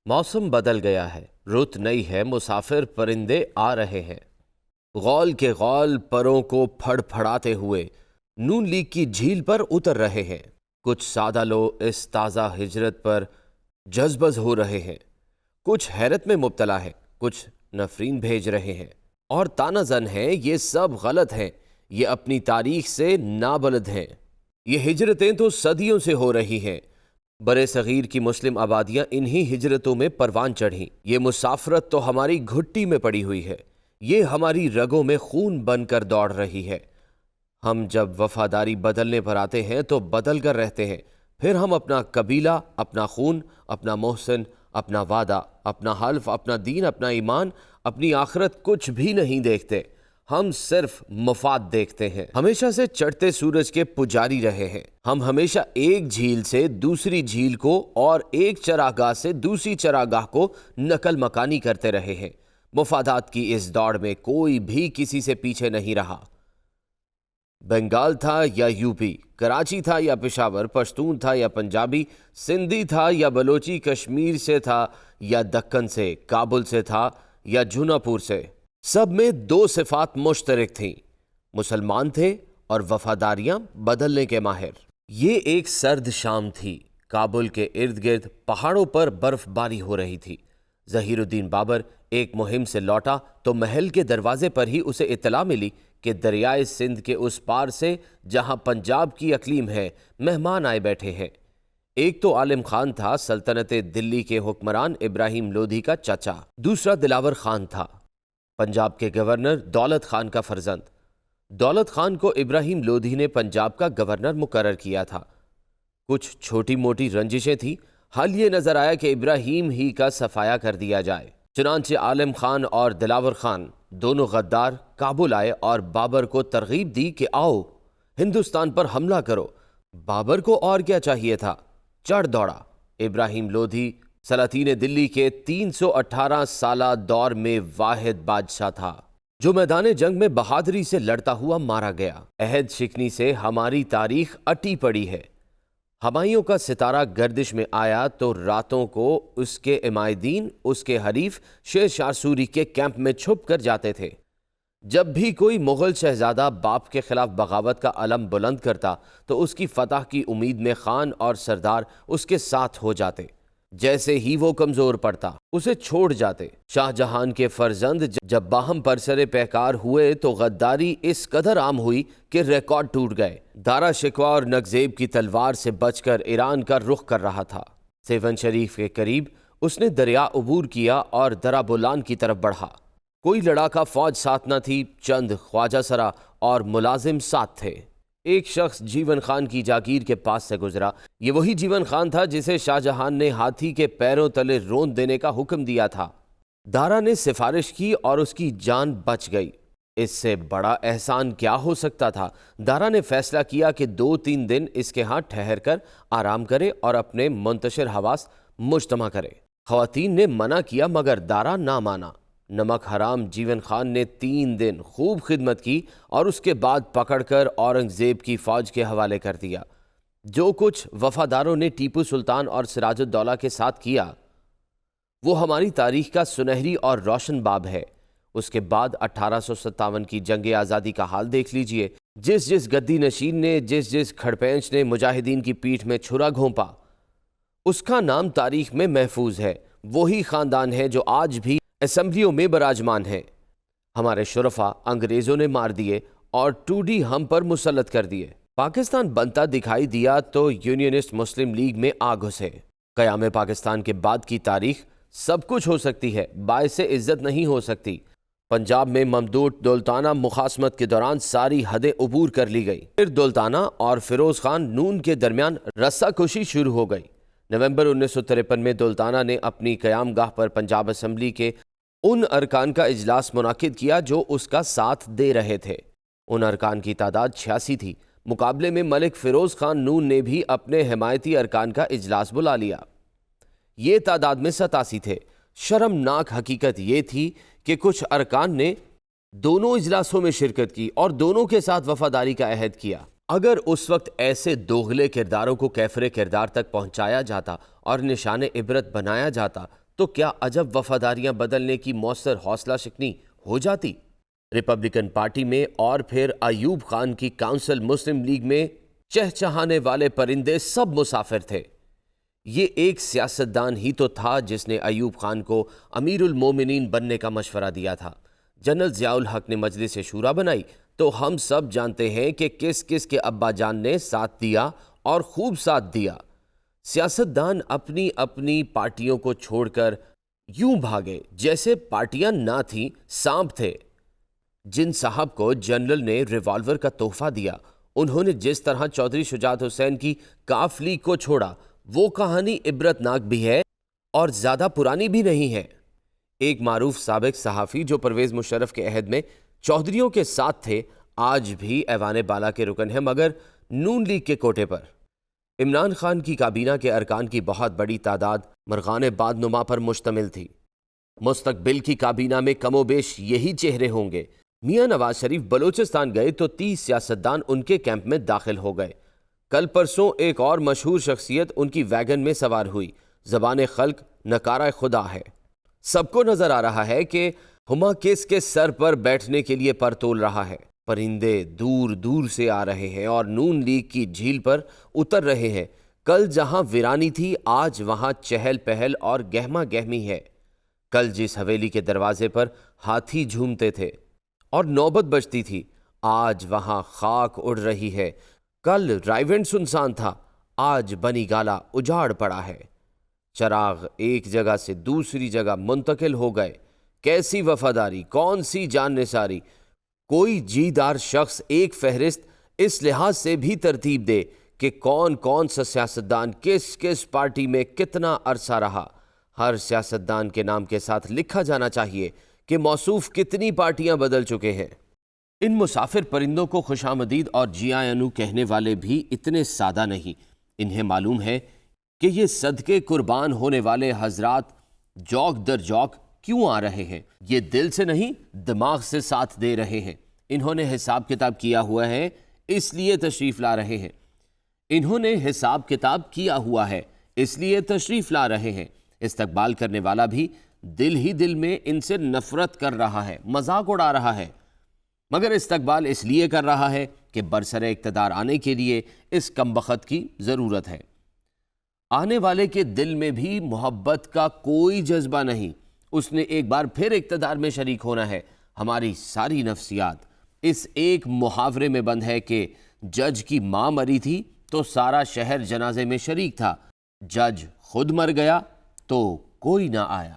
मौसम बदल गया है, रुत नई है, मुसाफिर परिंदे आ रहे हैं। गौल के गौल परों को फड़फड़ाते हुए नून लीग की झील पर उतर रहे हैं। कुछ सादा लोग इस ताज़ा हिजरत पर जज्बज हो रहे हैं, कुछ हैरत में मुब्तला है, कुछ नफरीन भेज रहे हैं और तानाजन हैं ये सब गलत हैं, ये अपनी तारीख से नाबलद हैं। ये हिजरतें तो सदियों से हो रही हैं। बरे सगीर की मुस्लिम आबादियाँ इन्हीं हिजरतों में परवान चढ़ीं। ये मुसाफरत तो हमारी घुट्टी में पड़ी हुई है, ये हमारी रगों में खून बनकर दौड़ रही है। हम जब वफादारी बदलने पर आते हैं तो बदल कर रहते हैं, फिर हम अपना कबीला, अपना खून, अपना मोहसिन, अपना वादा, अपना हल्फ, अपना दीन, अपना ईमान, अपनी आखिरत कुछ भी नहीं देखते। हम सिर्फ मफाद देखते हैं। हमेशा से चढ़ते सूरज के पुजारी रहे हैं। हम हमेशा एक झील से दूसरी झील को और एक चरागाह से दूसरी चरागाह को नकल मकानी करते रहे हैं। मुफादात की इस दौड़ में कोई भी किसी से पीछे नहीं रहा। बंगाल था या यूपी, कराची था या पेशावर, पश्तून था या पंजाबी, सिंधी था या बलोची, कश्मीर से था या दक्कन से, काबुल से था या जूनापुर से, सब में दो सिफात मुश्तरक थीं। मुसलमान थे और वफादारियां बदलने के माहिर। ये एक सर्द शाम थी। काबुल के इर्द गिर्द पहाड़ों पर बर्फबारी हो रही थी। ज़हीरुद्दीन बाबर एक मुहिम से लौटा तो महल के दरवाजे पर ही उसे इत्तला मिली कि दरियाए सिंध के उस पार से, जहां पंजाब की अकलीम है, मेहमान आए बैठे हैं। एक तो आलिम खान था, सल्तनत दिल्ली के हुक्मरान इब्राहिम लोधी का चाचा। दूसरा दिलावर खान था, पंजाब के गवर्नर दौलत खान का फर्जंद। दौलत खान को इब्राहिम लोधी ने पंजाब का गवर्नर मुकर्रर किया था। कुछ छोटी मोटी रंजिशें थीं। हाल ये नजर आया कि इब्राहिम ही का सफाया कर दिया जाए। चुनांचे आलिम खान और दिलावर खान दोनों गद्दार काबुल आए और बाबर को तरगीब दी कि आओ हिंदुस्तान पर हमला करो। बाबर को और क्या चाहिए था, चढ़ दौड़ा। इब्राहिम लोधी सलातीन दिल्ली के 318 साला दौर में वाहिद बादशाह था जो मैदान जंग में बहादुरी से लड़ता हुआ मारा गया। अहद शिकनी से हमारी तारीख अटी पड़ी है। हमायूं का सितारा गर्दिश में आया तो रातों को उसके इमायदीन, उसके हरीफ शेर शाह सूरी के कैंप में छुप कर जाते थे। जब भी कोई मुगल शहजादा बाप के खिलाफ बगावत का अलम बुलंद करता तो उसकी फतह की उम्मीद में खान और सरदार उसके साथ हो जाते। जैसे ही वो कमजोर पड़ता उसे छोड़ जाते। शाहजहां के फर्जंद जब बाहम परसरे पैकार हुए तो गद्दारी इस कदर आम हुई कि रिकॉर्ड टूट गए। दारा शिकवा और नगजेब की तलवार से बचकर ईरान का रुख कर रहा था। सेवन शरीफ के करीब उसने दरिया अबूर किया और दरा बोलान की तरफ बढ़ा। कोई लड़ाका फौज साथ न थी, चंद ख्वाजा सरा और मुलाजिम साथ थे। एक शख्स जीवन खान की जागीर के पास से गुजरा। ये वही जीवन खान था जिसे शाहजहां ने हाथी के पैरों तले रोंद देने का हुक्म दिया था। दारा ने सिफारिश की और उसकी जान बच गई। इससे बड़ा एहसान क्या हो सकता था। दारा ने फैसला किया कि 2-3 दिन इसके यहाँ ठहर कर आराम करे और अपने मुंतशिर हवास मुज्तमा करे। ख़वातीन ने मना किया मगर दारा ना माना। नमक हराम जीवन खान ने 3 दिन खूब खिदमत की और उसके बाद पकड़कर औरंगजेब की फौज के हवाले कर दिया। जो कुछ वफादारों ने टीपू सुल्तान और सिराजुद्दौला के साथ किया वो हमारी तारीख का सुनहरी और रोशन बाब है। उसके बाद 1857 की जंग आज़ादी का हाल देख लीजिए। जिस जिस गद्दी नशीन ने, जिस जिस खड़पेंच ने मुजाहिदीन की पीठ में छुरा घोंपा, उसका नाम तारीख में महफूज है। वही ख़ानदान है जो आज भी असेंबलियों में बराजमान है। हमारे शुरफा अंग्रेज़ों ने मार दिए और टूडी हम पर मुसल्लत कर दिए। पाकिस्तान बनता दिखाई दिया तो यूनियनिस्ट मुस्लिम लीग में आ घुसे। क़याम पाकिस्तान के बाद की तारीख सब कुछ हो सकती है, बाइसे इज्जत नहीं हो सकती। पंजाब में ममदूद दौलताना मुखासमत के दौरान सारी हदें अबूर कर ली गई। फिर दौलताना और फिरोज खान नून के दरमियान रस्साकुशी शुरू हो गई। नवंबर 1953 में दौलताना ने अपनी क़याम गाह पर पंजाब असम्बली के उन अरकान का इजलास मुनाकिद किया जो उसका साथ दे रहे थे। उन अरकान की तादाद 86 थी। मुकाबले में मलिक फिरोज खान नून ने भी अपने हिमायती अरकान का इजलास बुला लिया। ये तादाद में 87 थे। शर्मनाक हकीकत ये थी कि कुछ अरकान ने दोनों इजलासों में शिरकत की और दोनों के साथ वफादारी का अहद किया। अगर उस वक्त ऐसे दोगले किरदारों को कैफरे किरदार तक पहुंचाया जाता और निशाने इबरत बनाया जाता تو کیا عجب وفاداریاں بدلنے کی مؤثر حوصلہ شکنی ہو جاتی؟ ریپبلکن پارٹی میں اور پھر ایوب خان کی کونسل مسلم لیگ میں چہچہانے والے پرندے سب مسافر تھے۔ یہ ایک سیاستدان ہی تو تھا جس نے ایوب خان کو امیر المومنین بننے کا مشورہ دیا تھا۔ جنرل ضیاء الحق نے مجلس شورا بنائی تو ہم سب جانتے ہیں کہ کس کس کے ابا جان نے ساتھ دیا اور خوب ساتھ دیا۔ سیاستدان اپنی اپنی پارٹیوں کو چھوڑ کر یوں بھاگے جیسے پارٹیاں نہ تھیں، سانپ تھے۔ جن صاحب کو جنرل نے ریوالور کا تحفہ دیا، انہوں نے جس طرح چودھری شجاعت حسین کی کاف لیگ کو چھوڑا، وہ کہانی عبرتناک بھی ہے اور زیادہ پرانی بھی نہیں ہے۔ ایک معروف سابق صحافی جو پرویز مشرف کے عہد میں چودھریوں کے ساتھ تھے، آج بھی ایوان بالا کے رکن ہیں، مگر نون لیگ کے کوٹے پر۔ عمران خان کی کابینہ کے ارکان کی بہت بڑی تعداد مرغان باد نما پر مشتمل تھی۔ مستقبل کی کابینہ میں کم و بیش یہی چہرے ہوں گے۔ میاں نواز شریف بلوچستان گئے تو 30 سیاستدان ان کے کیمپ میں داخل ہو گئے۔ کل پرسوں ایک اور مشہور شخصیت ان کی ویگن میں سوار ہوئی۔ زبان خلق نکارہ خدا ہے۔ سب کو نظر آ رہا ہے کہ ہما کس کے سر پر بیٹھنے کے لیے پر تول رہا ہے۔ پرندے دور دور سے آ رہے ہیں اور نون لیگ کی جھیل پر اتر رہے ہیں۔ کل جہاں ویرانی تھی، آج وہاں چہل پہل اور گہما گہمی ہے۔ کل جس حویلی کے دروازے پر ہاتھی جھومتے تھے اور نوبت بجتی تھی، آج وہاں خاک اڑ رہی ہے۔ کل رائیونڈ سنسان تھا، آج بنی گالا اجاڑ پڑا ہے۔ چراغ ایک جگہ سے دوسری جگہ منتقل ہو گئے۔ کیسی وفاداری، کون سی جان نثاری۔ کوئی جیدار شخص ایک فہرست اس لحاظ سے بھی ترتیب دے کہ کون کون سا سیاستدان کس کس پارٹی میں کتنا عرصہ رہا۔ ہر سیاستدان کے نام کے ساتھ لکھا جانا چاہیے کہ موصوف کتنی پارٹیاں بدل چکے ہیں۔ ان مسافر پرندوں کو خوش آمدید اور جی آئیں نو کہنے والے بھی اتنے سادہ نہیں۔ انہیں معلوم ہے کہ یہ صدقے قربان ہونے والے حضرات جوک در جوک کیوں آ رہے ہیں۔ یہ دل سے نہیں، دماغ سے ساتھ دے رہے ہیں۔ انہوں نے حساب کتاب کیا ہوا ہے، اس لیے تشریف لا رہے ہیں۔ انہوں نے حساب کتاب کیا ہوا ہے، اس لیے تشریف لا رہے ہیں۔ استقبال کرنے والا بھی دل ہی دل میں ان سے نفرت کر رہا ہے، مذاق اڑا رہا ہے، مگر استقبال اس لیے کر رہا ہے کہ برسر اقتدار آنے کے لیے اس کمبخت کی ضرورت ہے۔ آنے والے کے دل میں بھی محبت کا کوئی جذبہ نہیں، اس نے ایک بار پھر اقتدار میں شریک ہونا ہے۔ ہماری ساری نفسیات اس ایک محاورے میں بند ہے کہ جج کی ماں مری تھی تو سارا شہر جنازے میں شریک تھا، جج خود مر گیا تو کوئی نہ آیا۔